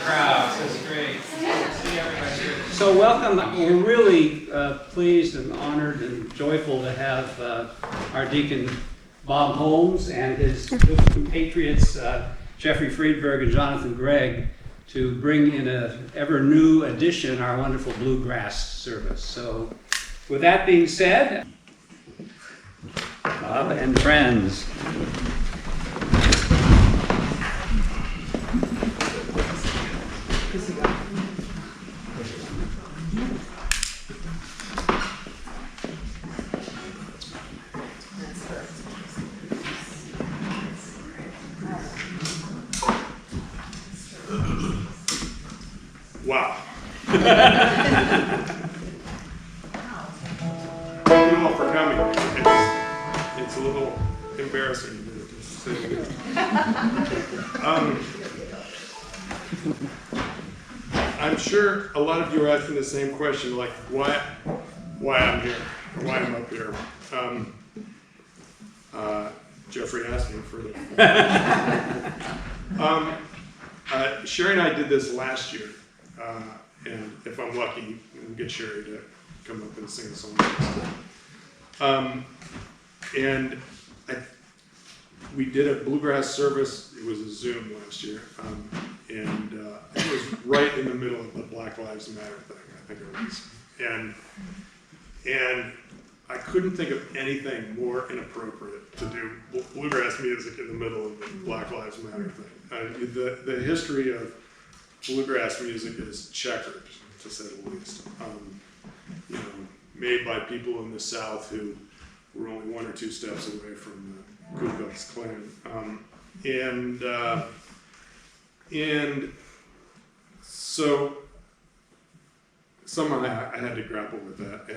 crowd. So it's great. See everybody. So welcome. We're really pleased and honored and joyful to have our deacon Bob Holmes and his compatriots Jeffrey Friedberg and Jonathan Gregg to bring in an ever new addition our wonderful bluegrass service. So with that being said, Bob and friends. Wow. Thank you all for coming. It's a little embarrassing to say this. I'm sure a lot of you are asking the same question, like why I'm here, or why I'm up here. Jeffrey asked me for the. Sherry and I did this last year. And if I'm lucky, we'll get Sherry to come up and sing a song. We did a bluegrass service. It was a Zoom last year, it was right in the middle of the Black Lives Matter thing, I think it was. And I couldn't think of anything more inappropriate to do bluegrass music in the middle of the Black Lives Matter thing. The history of bluegrass music is checkered, to say the least. Made by people in the South who were only 1 or 2 steps away from the Ku Klux Klan. And so somehow I had to grapple with that,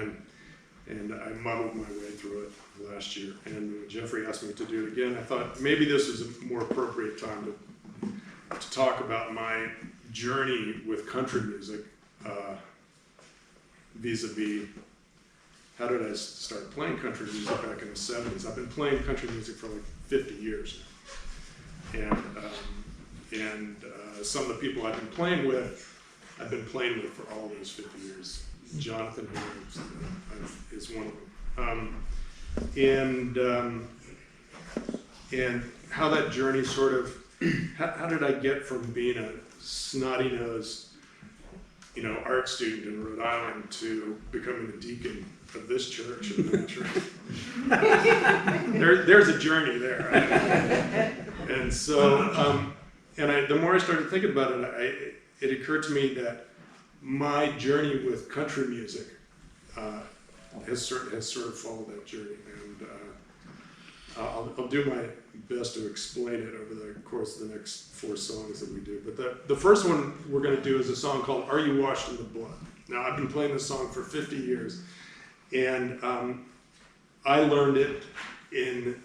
and I muddled my way through it last year. And when Jeffrey asked me to do it again, I thought maybe this was a more appropriate time to talk about my journey with country music, vis-a-vis how did I start playing country music back in the 70s. I've been playing country music for like 50 years now. And some of the people I've been playing with for all those 50 years. Jonathan is one of them. And how that journey sort of, how did I get from being a snotty-nosed, art student in Rhode Island to becoming the deacon of this church and that church? There's a journey there. And so, the more I started thinking about it, it occurred to me that my journey with country music has sort of followed that journey. And I'll do my best to explain it over the course of the next 4 songs that we do. But the first one we're going to do is a song called Are You Washed in the Blood? Now, I've been playing this song for 50 years, and I learned it in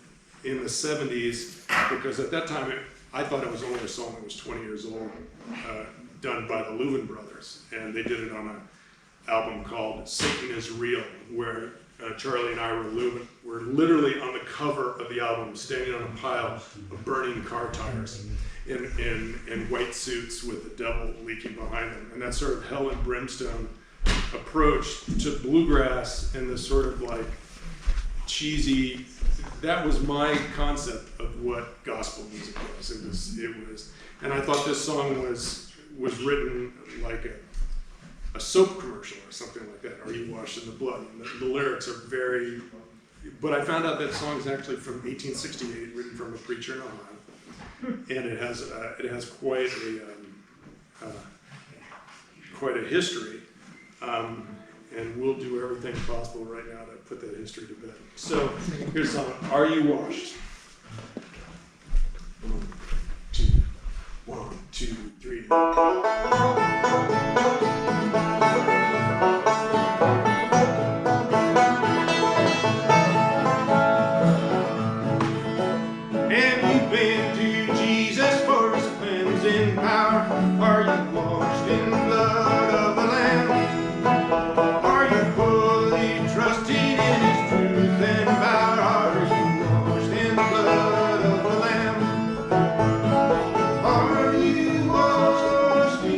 the 70s because at that time I thought it was only a song that was 20 years old, done by the Louvin Brothers, and they did it on an album called Satan is Real, where Charlie and Ira Louvin were literally on the cover of the album, standing on a pile of burning car tires in white suits with the devil leaking behind them. And that sort of hell and brimstone approach to bluegrass and the sort of like cheesy, that was my concept of what gospel music was. It was, and I thought this song was written like a soap commercial or something like that. Are you washed in the blood? And the lyrics are very, but I found out that song is actually from 1868, written from a preacher in Ohio, and it has quite a history, and we'll do everything possible right now to put that history to bed. So here's a song. Are you washed? 1, 2, 3. Are you washed in the blood of the Lamb? Are you fully trusting in His truth and power? Are you washed in the blood of the Lamb? Are you washed in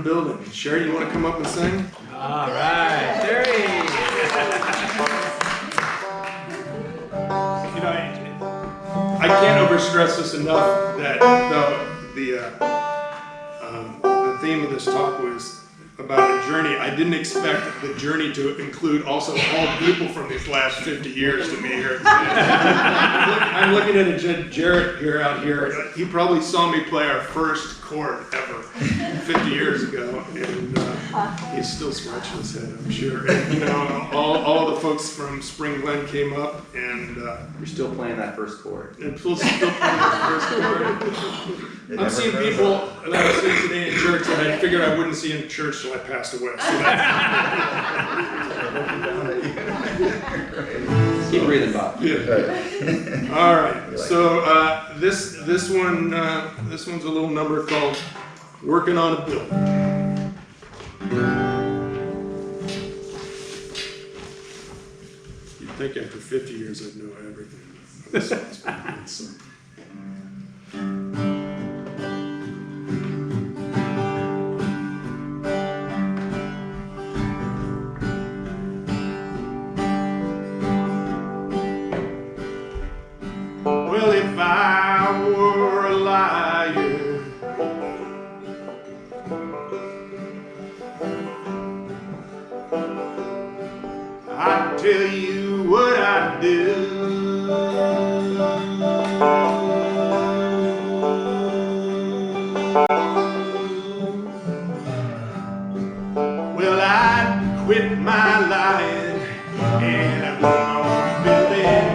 a building. Sherry, you want to come up and sing? All right, Terry. You know, I can't overstress this enough that the theme of this talk was about a journey. I didn't expect the journey to include also all people from these last 50 years to be here. I'm looking at a Jarrett here out here. He probably saw me play our first chord ever 50 years ago, and he's still scratching his head, I'm sure. And, you know, all the folks from Spring Glen came up, and You're still playing that first chord. still playing that first chord. I'm seeing people that I see today in church that I figured I wouldn't see in church till I passed away. So Keep breathing, Bob. yeah. All right. So this one's a little number called "Working on a Bill." You'd think after 50 years I'd know everything. This song's pretty good, so. Well, if I were a liar, I'd tell you what I'd do. Well, I'd quit my lying and I'd work on building.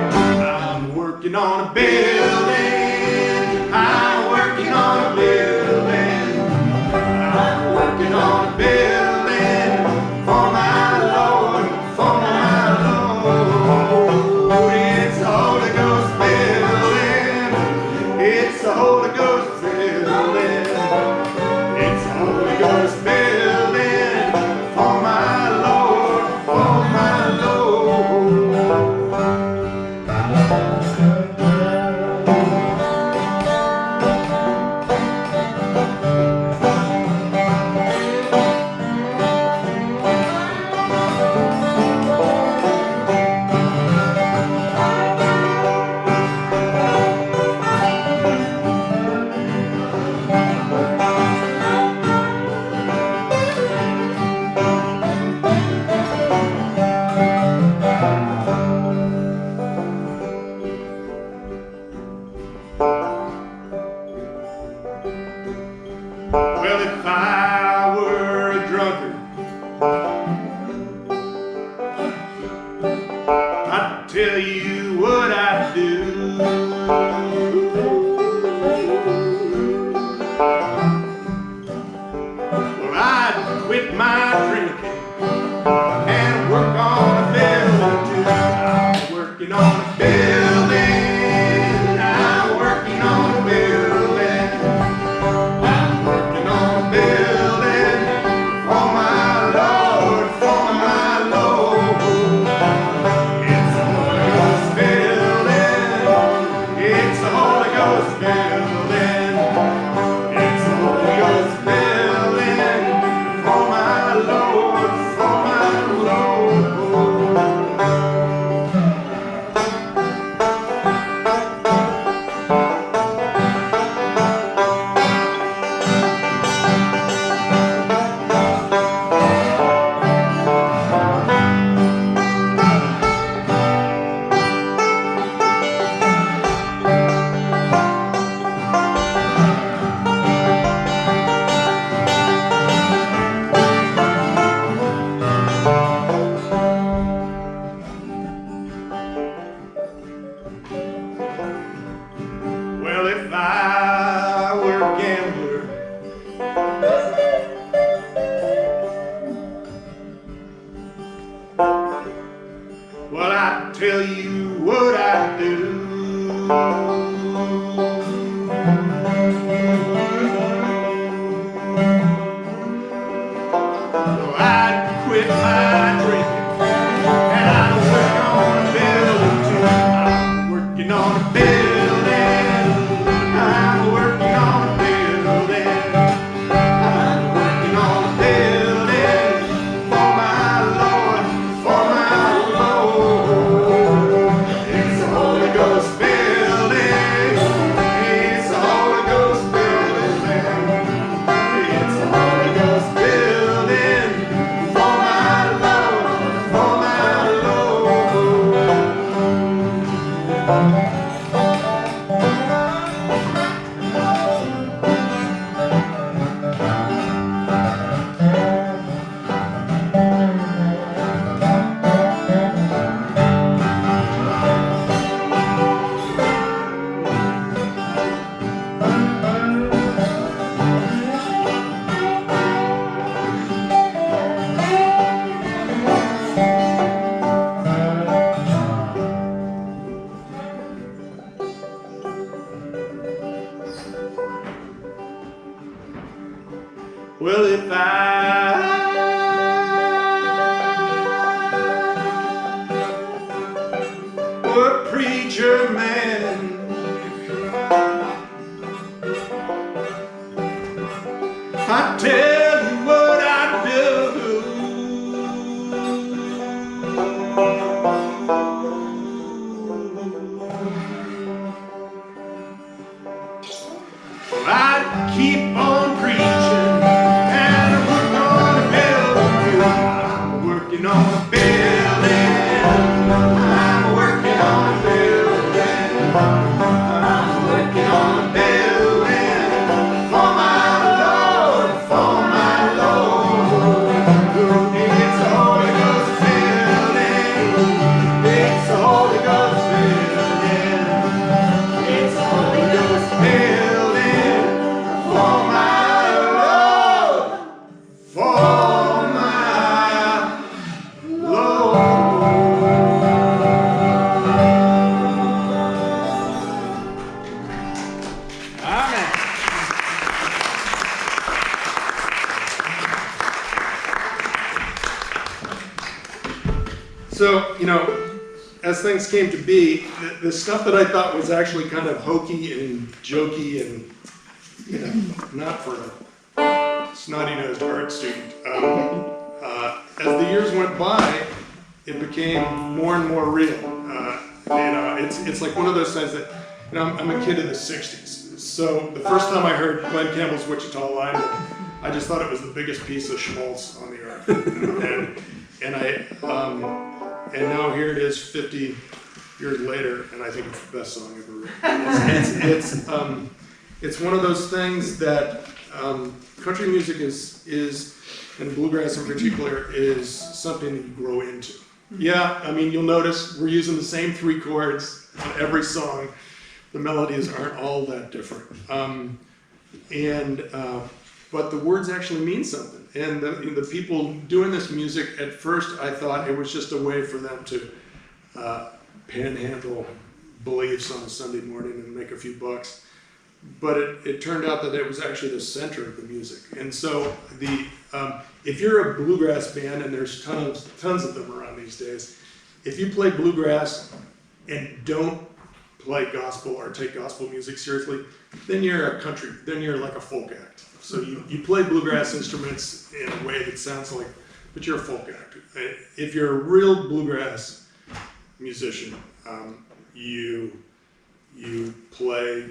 I'm working on a building. I'm working on a building. I'm working on a building for my Lord, for my Lord. It's the Holy Ghost building. It's the Holy Ghost building. It's the Holy Ghost building for my Lord, for my Lord. Well, if I were a drunkard, I'd tell you what I'd do. Well, I'd quit my drinking and work on a building too. I'm working on a building. I'm working on a building. I'm working on a building for my Lord, for my Lord. It's the Holy Ghost building. It's the Holy Ghost building. It's the Holy Ghost building for my Lord, for my Lord. Well, if I were a gambler, well, I'd tell you what I'd do. Well, I'd quit my drinking and I'd work on a building too. I'm working on a building. I'm working on a building. I'm working on preacher man. I tell you what I do. I keep on preaching and I work on a building. I'm working on a building. I'm working on a building. I'm working on a building for my Lord, for my Lord. It's a Holy Ghost building. It's a Holy Ghost building. It's a Holy Ghost building for my Lord, for my Lord. Amen. So, as things came to be, the stuff that I thought was actually kind of hokey and jokey and, not for a snotty-nosed art student, as the years went by, it became more and more real. It's like one of those things that, I'm a kid of the 60s. So the first time I heard Glenn Campbell's Wichita Lineman, I just thought it was the biggest piece of schmaltz on the earth. And now here it is 50 years later, and I think it's the best song ever written. It's one of those things that country music is, and bluegrass in particular, is something you grow into. Yeah, you'll notice we're using the same 3 chords on every song. The melodies aren't all that different. But the words actually mean something. And the people doing this music, at first I thought it was just a way for them to panhandle beliefs on a Sunday morning and make a few bucks. But it turned out that it was actually the center of the music. And so if you're a bluegrass band, and there's tons of them around these days, if you play bluegrass and don't play gospel or take gospel music seriously, then you're like a folk act. So you play bluegrass instruments in a way that sounds like, but you're a folk act. If you're a real bluegrass musician, you play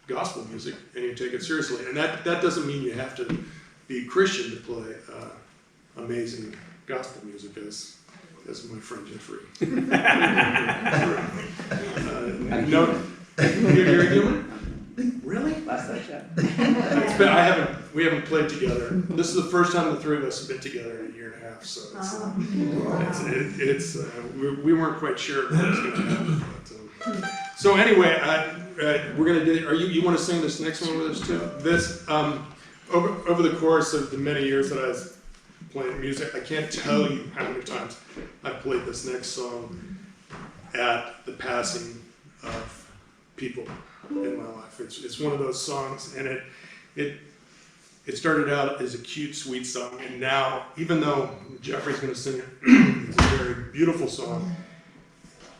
gospel music and you take it seriously. And that doesn't mean you have to be Christian to play amazing gospel music, as my friend Jeffrey. No, you're a human? Really? Last I checked. We haven't played together. This is the first time the 3 of us have been together in a year and a half. So we weren't quite sure what was going to happen. But, so anyway, we're going to do. You want to sing this next one with us too? This over the course of the many years that I was playing music, I can't tell you how many times I played this next song at the passing of people in my life. It's one of those songs, and it started out as a cute, sweet song, and now, even though Jeffrey's going to sing it, it's a very beautiful song.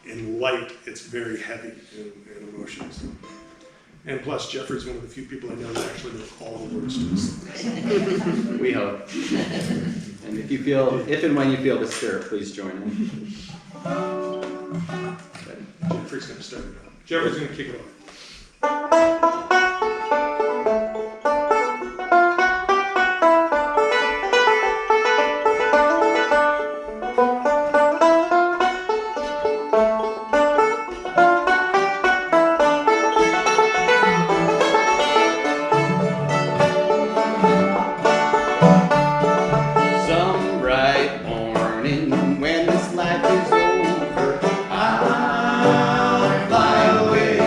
In light, it's very heavy and emotional. So. And plus, Jeffrey's one of the few people I know that actually know all the words to this song. We hope. And if and when you feel the spirit, please join in. Jeffrey's going to start it out. Jeffrey's going to kick it off. Some bright morning when this life is over, I'll fly away.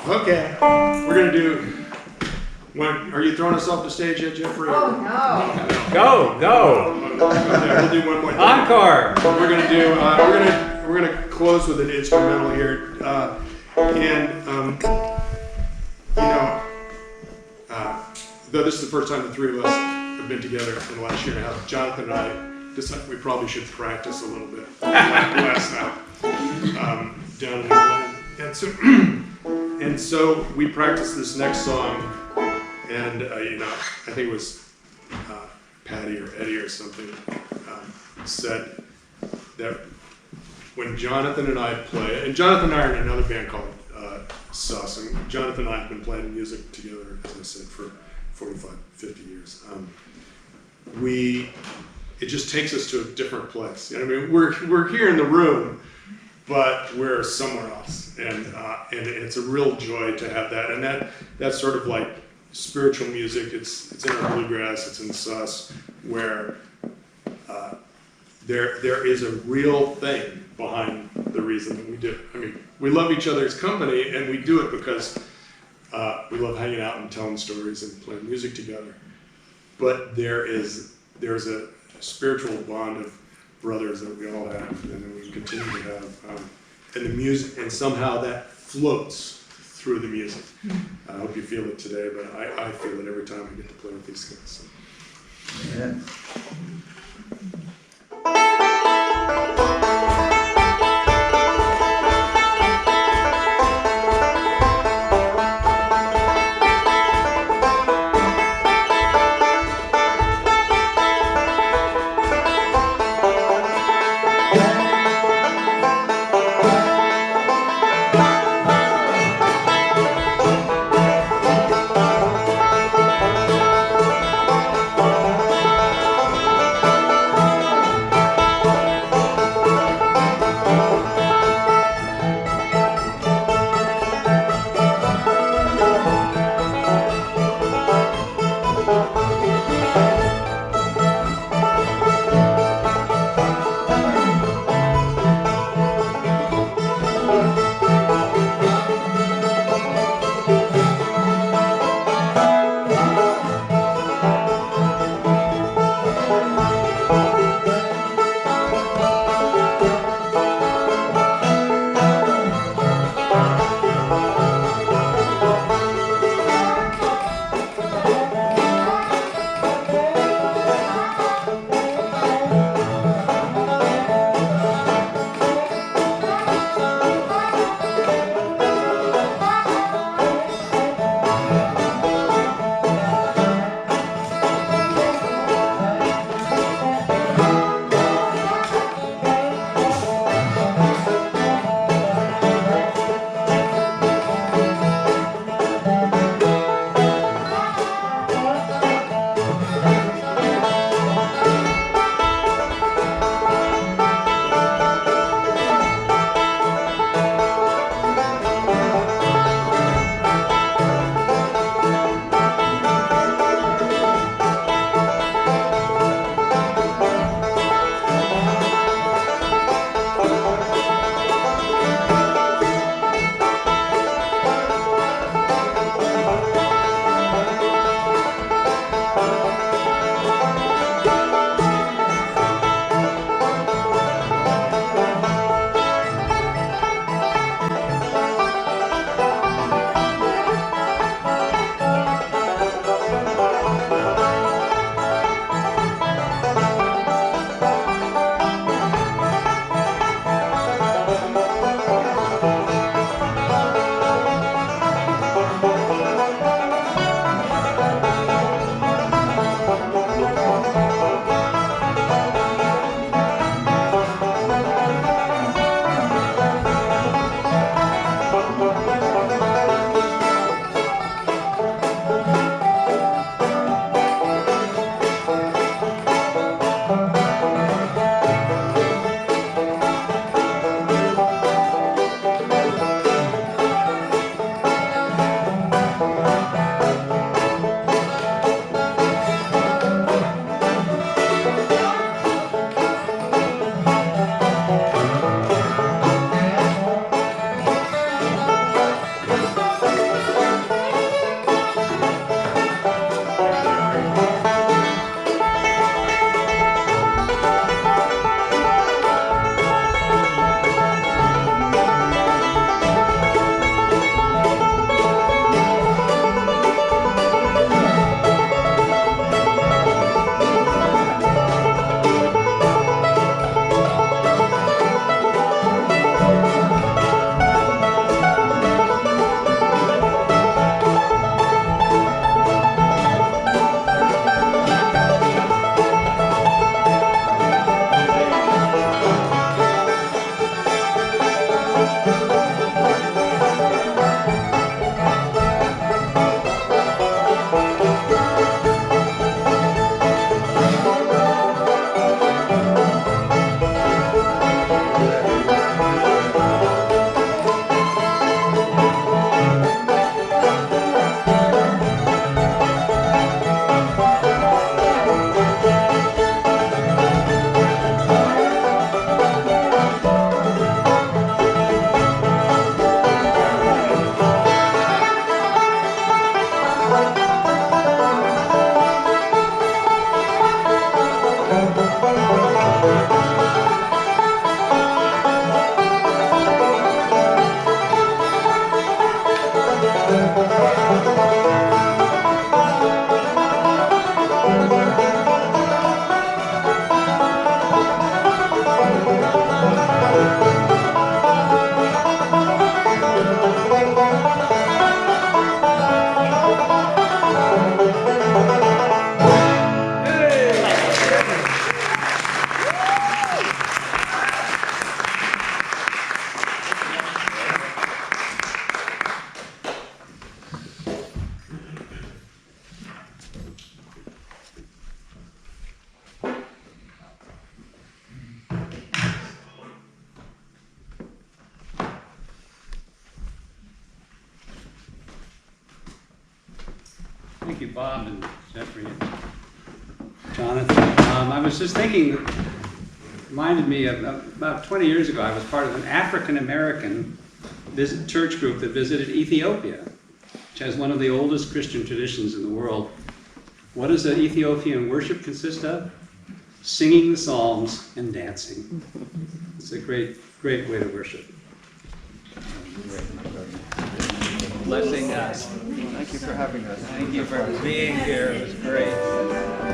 Okay, we're gonna do one. Are you throwing us off the stage yet, Jeffrey? Go, go. Okay, we'll do one more thing. Encore. We're gonna do. We're gonna close with an instrumental here, though this is the first time the three of us have been together in the last year and a half, Jonathan and I decided we probably should practice a little bit last night down in England, and so we practiced this next song, and I think it was Patty or Eddie or something said that when Jonathan and I play, and Jonathan and I are in another band called Sus, and Jonathan and I have been playing music together, as I said, for 45, 50 years. It just takes us to a different place. I mean, we're here in the room, but we're somewhere else, and it's a real joy to have that. And that's sort of like spiritual music. It's in our bluegrass. It's in Sus, where there is a real thing behind the reason that we do it. I mean, we love each other's company, and we do it because we love hanging out and telling stories and playing music together. But there's a spiritual bond of brothers that we all have, and that we continue to have, and the music, and somehow that floats through the music. I hope you feel it today, but I feel it every time I get to play with these guys. So. Yeah. Thank you, Bob and Jeffrey and Jonathan. I was just thinking, reminded me of about 20 years ago, I was part of an African-American church group that visited Ethiopia, which has one of the oldest Christian traditions in the world. What does the Ethiopian worship consist of? Singing the Psalms and dancing. It's a great, great way to worship. Blessing us. Thank you for having us. Thank you for being here. It was great.